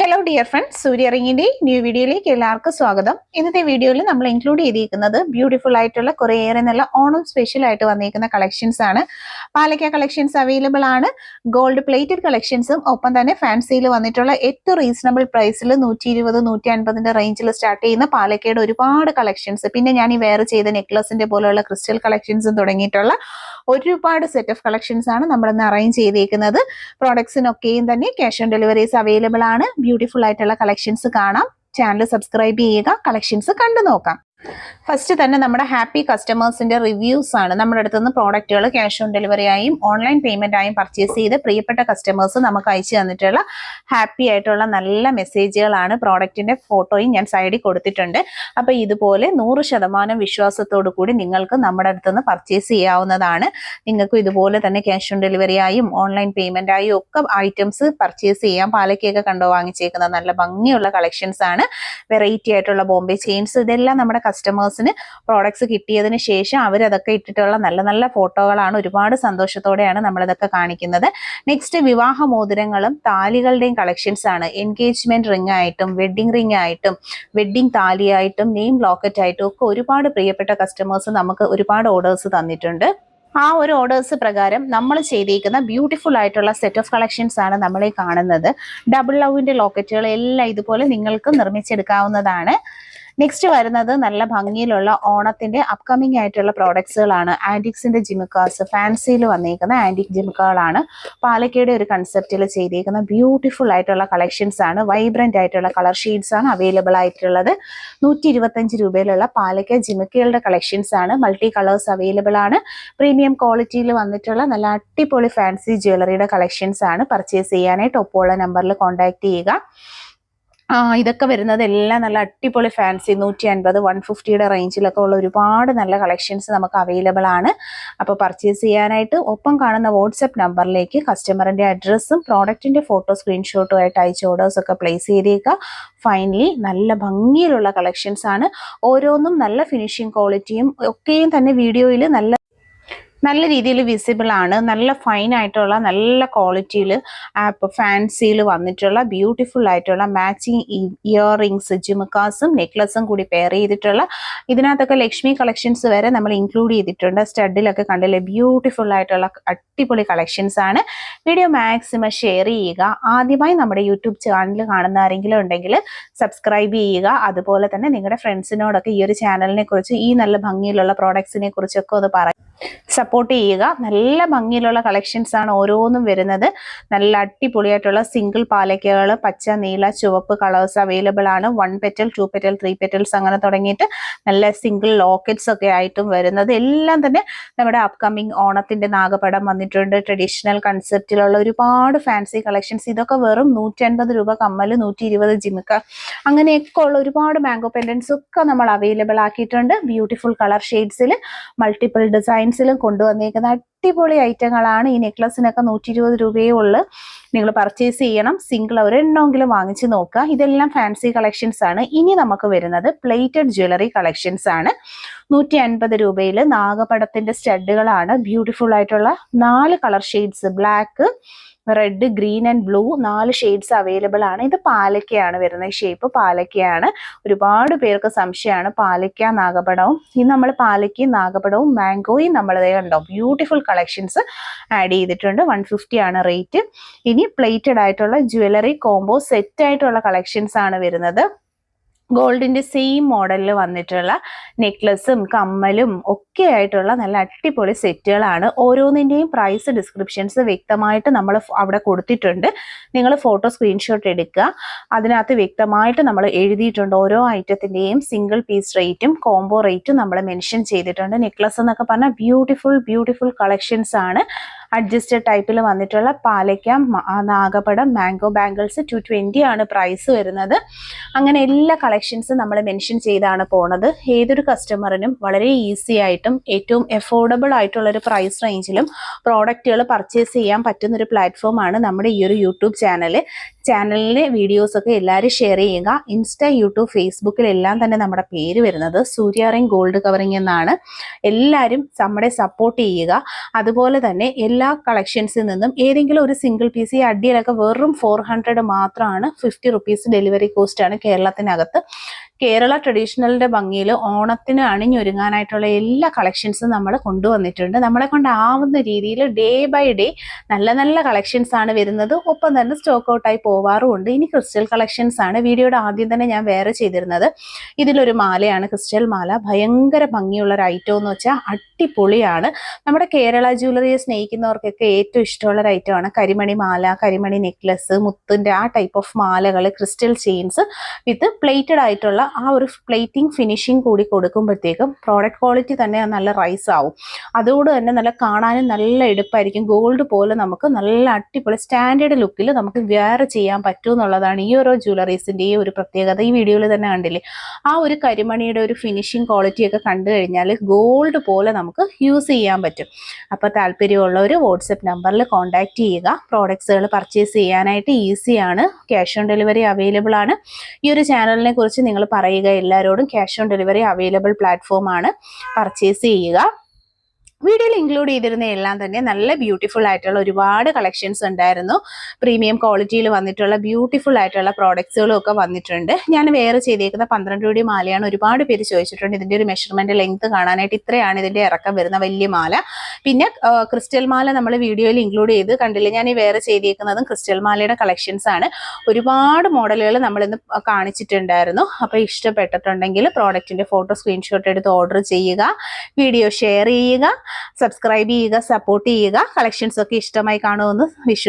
Hello dear friends, സൂര്യറിങ്ങിന്റെ new വീഡിയോയിലേക്ക് എല്ലാവർക്കും സ്വാഗതം. ഇന്നത്തെ വീഡിയോയിൽ നമ്മൾ ഇൻക്ലൂഡ് ചെയ്തിരിക്കുന്നത് ബ്യൂട്ടിഫുൾ ആയിട്ടുള്ള കുറേയേറെ നല്ല ഓണം സ്പെഷ്യൽ ആയിട്ട് വന്നിരിക്കുന്ന കളക്ഷൻസ് ആണ്. പാലക്ക കളക്ഷൻസ് അവൈലബിൾ ആണ്. ഗോൾഡ് പ്ലേറ്റഡ് കളക്ഷൻസും ഒപ്പം തന്നെ ഫാൻസിയിൽ വന്നിട്ടുള്ള ഏറ്റവും റീസണബിൾ പ്രൈസിൽ 120, 150 റേഞ്ചിൽ സ്റ്റാർട്ട് ചെയ്യുന്ന പാലക്കയുടെ ഒരുപാട് കളക്ഷൻസ്, പിന്നെ ഞാൻ ഈ വെയർ ചെയ്ത നെക്ലസിന്റെ പോലെയുള്ള ക്രിസ്റ്റൽ കളക്ഷൻസും തുടങ്ങിയിട്ടുള്ള ഒരുപാട് സെറ്റ് ഓഫ് കളക്ഷൻസ് ആണ് നമ്മളിന്ന് അറേഞ്ച് ചെയ്തിരിക്കുന്നത്. പ്രോഡക്ട്സിനൊക്കെയും തന്നെ ക്യാഷ് ഓൺ ഡെലിവറീസ് അവൈലബിൾ ആണ്. ബ്യൂട്ടിഫുൾ ആയിട്ടുള്ള കളക്ഷൻസ് കാണാം. ചാനൽ സബ്സ്ക്രൈബ് ചെയ്യുക, കളക്ഷൻസ് കണ്ടു നോക്കാം. ഫസ്റ്റ് തന്നെ നമ്മുടെ ഹാപ്പി കസ്റ്റമേഴ്സിന്റെ റിവ്യൂസ് ആണ്. നമ്മുടെ അടുത്ത് നിന്ന് പ്രോഡക്റ്റുകൾ ക്യാഷ് ഓൺ ഡെലിവറി ആയും ഓൺലൈൻ പേയ്മെന്റ് ആയും പർച്ചേസ് ചെയ്ത് പ്രിയപ്പെട്ട കസ്റ്റമേഴ്സ് നമുക്ക് അയച്ചു തന്നിട്ടുള്ള ഹാപ്പി ആയിട്ടുള്ള നല്ല മെസ്സേജുകളാണ്. പ്രോഡക്റ്റിന്റെ ഫോട്ടോയും ഞാൻ സൈഡിൽ കൊടുത്തിട്ടുണ്ട്. അപ്പൊ ഇതുപോലെ 100% വിശ്വാസത്തോടു കൂടി നിങ്ങൾക്ക് നമ്മുടെ അടുത്ത് നിന്ന് പർച്ചേസ് ചെയ്യാവുന്നതാണ്. നിങ്ങൾക്ക് ഇതുപോലെ തന്നെ ക്യാഷ് ഓൺ ഡെലിവറി ആയും ഓൺലൈൻ പേയ്മെന്റ് ആയും ഒക്കെ ഐറ്റംസ് പർച്ചേസ് ചെയ്യാം. പാലക്കയൊക്കെ കണ്ടോ വാങ്ങിച്ചേക്കുന്ന നല്ല ഭംഗിയുള്ള കളക്ഷൻസ് ആണ്. വെറൈറ്റി ആയിട്ടുള്ള ബോംബെ ചെയിൻസ്, ഇതെല്ലാം നമ്മുടെ കസ്റ്റമേഴ്സിന് പ്രോഡക്ട്സ് കിട്ടിയതിന് ശേഷം അവരതൊക്കെ ഇട്ടിട്ടുള്ള നല്ല നല്ല ഫോട്ടോകളാണ്. ഒരുപാട് സന്തോഷത്തോടെയാണ് നമ്മളിതൊക്കെ കാണിക്കുന്നത്. നെക്സ്റ്റ് വിവാഹ മോതിരങ്ങളും താലികളുടെയും കളക്ഷൻസ് ആണ്. എൻഗേജ്മെന്റ് റിംഗ് ആയിട്ടും വെഡ്ഡിംഗ് റിംഗ് ആയിട്ടും വെഡ്ഡിംഗ് താലിയായിട്ടും നെയിം ലോക്കറ്റ് ആയിട്ടും ഒക്കെ ഒരുപാട് പ്രിയപ്പെട്ട കസ്റ്റമേഴ്സ് നമുക്ക് ഒരുപാട് ഓർഡേഴ്സ് തന്നിട്ടുണ്ട്. ആ ഒരു ഓർഡേഴ്സ് പ്രകാരം നമ്മൾ ചെയ്തിരിക്കുന്ന ബ്യൂട്ടിഫുൾ ആയിട്ടുള്ള സെറ്റ് ഓഫ് കളക്ഷൻസ് ആണ് നമ്മളീ കാണുന്നത്. ഡബിൾ ലവിന്റെ ലോക്കറ്റുകൾ എല്ലാം ഇതുപോലെ നിങ്ങൾക്ക് നിർമ്മിച്ചെടുക്കാവുന്നതാണ്. നെക്സ്റ്റ് വരുന്നത് നല്ല ഭംഗിയിലുള്ള ഓണത്തിന്റെ അപ്കമിങ് ആയിട്ടുള്ള പ്രോഡക്ട്സുകളാണ്. ആന്റിക്സിന്റെ ജിമുക്കാസ്, ഫാൻസിയിൽ വന്നിരിക്കുന്ന ആന്റിക് ജിമുക്കകളാണ്. പാലക്കയുടെ ഒരു കൺസെപ്റ്റിൽ ചെയ്തിരിക്കുന്ന ബ്യൂട്ടിഫുൾ ആയിട്ടുള്ള കളക്ഷൻസ് ആണ്. വൈബ്രന്റ് ആയിട്ടുള്ള കളർ ഷെയ്ഡ്സ് ആണ് അവൈലബിൾ ആയിട്ടുള്ളത്. 125 രൂപയിലുള്ള പാലക്ക ജിമുക്കകളുടെ കളക്ഷൻസ് ആണ്. മൾട്ടി കളേഴ്സ് അവൈലബിൾ ആണ്. പ്രീമിയം ക്വാളിറ്റിയിൽ വന്നിട്ടുള്ള നല്ല അടിപൊളി ഫാൻസി ജ്വല്ലറിയുടെ കളക്ഷൻസ് ആണ്. പർച്ചേസ് ചെയ്യാനായിട്ട് ഒപ്പമുള്ള നമ്പറിൽ കോൺടാക്ട് ചെയ്യുക. ഇതൊക്കെ വരുന്നത് എല്ലാം നല്ല അടിപൊളി ഫാൻസി 150, 150യുടെ റേഞ്ചിലൊക്കെ ഉള്ള ഒരുപാട് നല്ല കളക്ഷൻസ് നമുക്ക് അവൈലബിൾ ആണ്. അപ്പോൾ പർച്ചേസ് ചെയ്യാനായിട്ട് ഒപ്പം കാണുന്ന വാട്സപ്പ് നമ്പറിലേക്ക് കസ്റ്റമറിന്റെ അഡ്രസ്സും പ്രോഡക്റ്റിന്റെ ഫോട്ടോ സ്ക്രീൻഷോട്ടും ആയിട്ട് അയച്ച ഓർഡേഴ്സ് ഒക്കെ പ്ലേസ് ചെയ്തേക്കുക. ഫൈനലി നല്ല ഭംഗിയിലുള്ള കളക്ഷൻസ് ആണ്. ഓരോന്നും നല്ല ഫിനിഷിംഗ് ക്വാളിറ്റിയും ഒക്കെയും തന്നെ വീഡിയോയിൽ നല്ല രീതിയിൽ വിസിബിൾ ആണ്. നല്ല ഫൈൻ ആയിട്ടുള്ള നല്ല ക്വാളിറ്റിയിൽ ഫാൻസിയിൽ വന്നിട്ടുള്ള ബ്യൂട്ടിഫുൾ ആയിട്ടുള്ള മാച്ചിങ് ഇയർ റിങ്സ്, ജിമുക്കാസും നെക്ലസും കൂടി പെയർ ചെയ്തിട്ടുള്ള ഇതിനകത്തൊക്കെ ലക്ഷ്മി കളക്ഷൻസ് വരെ നമ്മൾ ഇൻക്ലൂഡ് ചെയ്തിട്ടുണ്ട്. സ്റ്റഡിലൊക്കെ കണ്ടില്ലേ, ബ്യൂട്ടിഫുൾ ആയിട്ടുള്ള അടിപൊളി കളക്ഷൻസ് ആണ്. വീഡിയോ മാക്സിമം ഷെയർ ചെയ്യുക. ആദ്യമായി നമ്മുടെ യൂട്യൂബ് ചാനൽ കാണുന്ന ആരെങ്കിലും ഉണ്ടെങ്കിൽ സബ്സ്ക്രൈബ് ചെയ്യുക. അതുപോലെ തന്നെ നിങ്ങളുടെ ഫ്രണ്ട്സിനോടൊക്കെ ഈ ഒരു ചാനലിനെ കുറിച്ച്, ഈ നല്ല ഭംഗിയിലുള്ള പ്രോഡക്ട്സിനെ കുറിച്ചൊക്കെ ഒന്ന് സപ്പോർട്ട് ചെയ്യുക. നല്ല ഭംഗിയിലുള്ള കളക്ഷൻസ് ആണ് ഓരോന്നും വരുന്നത്. നല്ല അടിപൊളിയായിട്ടുള്ള സിംഗിൾ പാലക്കകൾ പച്ച, നീല, ചുവപ്പ് കളേഴ്സ് അവൈലബിൾ ആണ്. 1 പെറ്റൽ, 2 പെറ്റൽ, 3 പെറ്റൽസ് അങ്ങനെ തുടങ്ങിയിട്ട് നല്ല സിംഗിൾ ലോക്കറ്റ്സ് ഒക്കെ ആയിട്ടും വരുന്നത്. എല്ലാം തന്നെ നമ്മുടെ അപ്കമിങ് ഓണത്തിന്റെ നാഗപടം വന്നിട്ടുണ്ട്. ട്രഡീഷണൽ കൺസെപ്റ്റിലുള്ള ഒരുപാട് ഫാൻസി കളക്ഷൻസ്. ഇതൊക്കെ വെറും 150 രൂപ കമ്മല്, 120 ജിമുക്ക, അങ്ങനെയൊക്കെ ഉള്ള ഒരുപാട് മാംഗോ പെൻഡൻസ് ഒക്കെ നമ്മൾ അവൈലബിൾ ആക്കിയിട്ടുണ്ട്. ബ്യൂട്ടിഫുൾ കളർ ഷെയ്ഡ്സിൽ മൾട്ടിപ്പിൾ ഡിസൈൻസിലും കൊണ്ടുവന്നേക്കുന്ന അടിപൊളി ഐറ്റങ്ങളാണ്. ഈ നെക്ലസിനൊക്കെ 120 രൂപയേ ഉള്ളു. നിങ്ങൾ പർച്ചേസ് ചെയ്യണം. സിംഗിൾ ഒരെണ്ണമെങ്കിലും വാങ്ങിച്ചു നോക്കുക. ഇതെല്ലാം ഫാൻസി കളക്ഷൻസ് ആണ്. ഇനി നമുക്ക് വരുന്നത് പ്ലേറ്റഡ് ജ്വല്ലറി കളക്ഷൻസ് ആണ്. 150 രൂപയിൽ നാഗപടത്തിന്റെ സ്റ്റഡുകളാണ്. ബ്യൂട്ടിഫുൾ ആയിട്ടുള്ള 4 colour shades, black, red, green and blue, 4 shades available ആണ്. ഇത് പാലക്കയാണ് വരുന്നത്. ഷേപ്പ് പാലക്കയാണ്. ഒരുപാട് പേർക്ക് സംശയമാണ് പാലക്ക നാഗപടവും. ഇത് നമ്മൾ പാലക്കയും നാഗപടവും മാംഗോയും നമ്മളിതേ കണ്ടോ ബ്യൂട്ടിഫുൾ കളക്ഷൻസ് ആഡ് ചെയ്തിട്ടുണ്ട്. 150 ആണ് റേറ്റ്. ഇനി പ്ലേറ്റഡ് ആയിട്ടുള്ള ജ്വല്ലറി കോംബോ സെറ്റ് ആയിട്ടുള്ള കളക്ഷൻസ് ആണ് വരുന്നത്. ഗോൾഡിന്റെ സെയിം മോഡലിൽ വന്നിട്ടുള്ള നെക്ലസും കമ്മലും ഒക്കെ ആയിട്ടുള്ള നല്ല അടിപൊളി സെറ്റുകളാണ്. ഓരോന്നിൻ്റെയും പ്രൈസ് ഡിസ്ക്രിപ്ഷൻസ് വ്യക്തമായിട്ട് നമ്മൾ അവിടെ കൊടുത്തിട്ടുണ്ട്. നിങ്ങൾ ഫോട്ടോ സ്ക്രീൻഷോട്ട് എടുക്കുക. അതിനകത്ത് വ്യക്തമായിട്ട് നമ്മൾ എഴുതിയിട്ടുണ്ട്. ഓരോ ഐറ്റത്തിൻ്റെയും സിംഗിൾ പീസ് റേറ്റും കോംബോ റേറ്റും നമ്മൾ മെൻഷൻ ചെയ്തിട്ടുണ്ട്. നെക്ലസ് എന്നൊക്കെ പറഞ്ഞാൽ ബ്യൂട്ടിഫുൾ കളക്ഷൻസ് ആണ്. അഡ്ജസ്റ്റഡ് ടൈപ്പിൽ വന്നിട്ടുള്ള പാലക്ക, നാഗപടം, മാംഗോ ബാംഗിൾസ് 220 ആണ് പ്രൈസ് വരുന്നത്. അങ്ങനെ എല്ലാ കളക്ഷൻസും നമ്മൾ മെൻഷൻ ചെയ്താണ് പോണത്. ഏതൊരു കസ്റ്റമറിനും വളരെ ഈസി ആയിട്ടും ഏറ്റവും എഫോർഡബിൾ ആയിട്ടുള്ള ഒരു പ്രൈസ് റേഞ്ചിലും പ്രോഡക്റ്റുകൾ പർച്ചേസ് ചെയ്യാൻ പറ്റുന്ന ഒരു പ്ലാറ്റ്ഫോമാണ് നമ്മുടെ ഈ ഒരു യൂട്യൂബ് ചാനലിലെ വീഡിയോസ് ഒക്കെ എല്ലാവരും ഷെയർ ചെയ്യുക. ഇൻസ്റ്റ, യൂട്യൂബ്, ഫേസ്ബുക്കിലെല്ലാം തന്നെ നമ്മുടെ പേര് വരുന്നത് സൂര്യ റിംഗ് ഗോൾഡ് കവറിംഗ് എന്നാണ്. എല്ലാവരും നമ്മളെ സപ്പോർട്ട് ചെയ്യുക. അതുപോലെ തന്നെ എല്ലാ കളക്ഷൻസിൽ നിന്നും ഏതെങ്കിലും ഒരു സിംഗിൾ പീസ്, ഈ അടിയിലൊക്കെ വെറും 400 മാത്രമാണ്. 50 റുപ്പീസ് ഡെലിവറി കോസ്റ്റ് ആണ് കേരളത്തിനകത്ത്. കേരള ട്രഡീഷണലിന്റെ ഭംഗിയിൽ ഓണത്തിന് അണിഞ്ഞൊരുങ്ങാനായിട്ടുള്ള എല്ലാ കളക്ഷൻസും നമ്മൾ കൊണ്ടുവന്നിട്ടുണ്ട്. നമ്മളെ കൊണ്ടാവുന്ന രീതിയിൽ ഡേ ബൈ ഡേ നല്ല നല്ല കളക്ഷൻസ് ആണ് വരുന്നത്. ഒപ്പം തന്നെ സ്റ്റോക്ക് ഔട്ടായി പോവാറുമുണ്ട്. ഇനി ക്രിസ്റ്റൽ കളക്ഷൻസ് ആണ്. വീഡിയോയുടെ ആദ്യം തന്നെ ഞാൻ വേറെ ചെയ്തിരുന്നത് ഇതിലൊരു മാലയാണ്, ക്രിസ്റ്റൽ മാല. ഭയങ്കര ഭംഗിയുള്ള ഒരു ഐറ്റം എന്ന് വെച്ചാൽ അടിപൊളിയാണ്. നമ്മുടെ കേരള ജ്വല്ലറിയെ സ്നേഹിക്കുന്നവർക്കൊക്കെ ഏറ്റവും ഇഷ്ടമുള്ള ഒരു ഐറ്റമാണ് കരിമണി മാല, കരിമണി നെക്ലസ്, മുത്തിന്റെ ആ ടൈപ്പ് ഓഫ് മാലകൾ, ക്രിസ്റ്റൽ ചെയിൻസ് വിത്ത് പ്ലേറ്റഡ് ആയിട്ടുള്ള ആ ഒരു പ്ലേറ്റിംഗ് ഫിനിഷിംഗ് കൂടി കൊടുക്കുമ്പോഴത്തേക്കും പ്രോഡക്റ്റ് ക്വാളിറ്റി തന്നെ നല്ല റൈസ് ആവും. അതോട് തന്നെ നല്ല കാണാനും നല്ല എടുപ്പായിരിക്കും. ഗോൾഡ് പോലെ നമുക്ക് നല്ല അടിപൊളി സ്റ്റാൻഡേർഡ് ലുക്കിൽ നമുക്ക് വെയർ ചെയ്യാൻ പറ്റും എന്നുള്ളതാണ് ഈ ഓരോ ജ്വല്ലറീസിന്റെ ഈ ഒരു പ്രത്യേകത. ഈ വീഡിയോയിൽ തന്നെ കണ്ടില്ലേ, ആ ഒരു കരിമണിയുടെ ഒരു ഫിനിഷിംഗ് ക്വാളിറ്റി ഒക്കെ കണ്ടു കഴിഞ്ഞാൽ ഗോൾഡ് പോലെ നമുക്ക് യൂസ് ചെയ്യാൻ പറ്റും. അപ്പോൾ താല്പര്യമുള്ളവർ വാട്സപ്പ് നമ്പറിൽ കോൺടാക്ട് ചെയ്യുക. പ്രോഡക്ട്സുകൾ പർച്ചേസ് ചെയ്യാനായിട്ട് ഈസിയാണ്. ക്യാഷ് ഓൺ ഡെലിവറി അവൈലബിൾ ആണ്. ഈ ഒരു ചാനലിനെ കുറിച്ച് നിങ്ങൾ പറയുക എല്ലാവരോടും. Cash on delivery available platform ആണ്. പർച്ചേസ് ചെയ്യുക. വീഡിയോയിൽ ഇൻക്ലൂഡ് ചെയ്തിരുന്ന എല്ലാം തന്നെ നല്ല ബ്യൂട്ടിഫുൾ ആയിട്ടുള്ള ഒരുപാട് കളക്ഷൻസ് ഉണ്ടായിരുന്നു. പ്രീമിയം ക്വാളിറ്റിയിൽ വന്നിട്ടുള്ള ബ്യൂട്ടിഫുൾ ആയിട്ടുള്ള പ്രോഡക്ട്സുകളും ഒക്കെ വന്നിട്ടുണ്ട്. ഞാൻ വേറെ ചെയ്തേക്കുന്ന 12 രൂപയുടെ മാലയാണ്. ഒരുപാട് പേര് ചോദിച്ചിട്ടുണ്ട് ഇതിന്റെ ഒരു മെഷർമെന്റ് ലെങ്ത് കാണാനായിട്ട്. ഇത്രയാണ് ഇതിന്റെ ഇറക്കം വരുന്ന വലിയ മാല. പിന്നെ ക്രിസ്റ്റൽ മാല നമ്മൾ വീഡിയോയിൽ ഇൻക്ലൂഡ് ചെയ്ത് കണ്ടില്ല. ഞാൻ ഈ വേറെ ചെയ്തേക്കുന്നതും ക്രിസ്റ്റൽ മാലയുടെ കളക്ഷൻസ് ആണ്. ഒരുപാട് മോഡലുകൾ നമ്മൾ ഇന്ന് കാണിച്ചിട്ടുണ്ടായിരുന്നു. അപ്പോൾ ഇഷ്ടപ്പെട്ടിട്ടുണ്ടെങ്കിൽ പ്രോഡക്റ്റിന്റെ ഫോട്ടോ സ്ക്രീൻഷോട്ട് എടുത്ത് ഓർഡർ ചെയ്യുക. വീഡിയോ ഷെയർ ചെയ്യുക, സബ്സ്ക്രൈബ് ചെയ്യുക, സപ്പോർട്ട് ചെയ്യുക. കളക്ഷൻസ് ഒക്കെ ഇഷ്ടമായി കാണുമെന്ന് വിശ്വസിക്കുന്നു.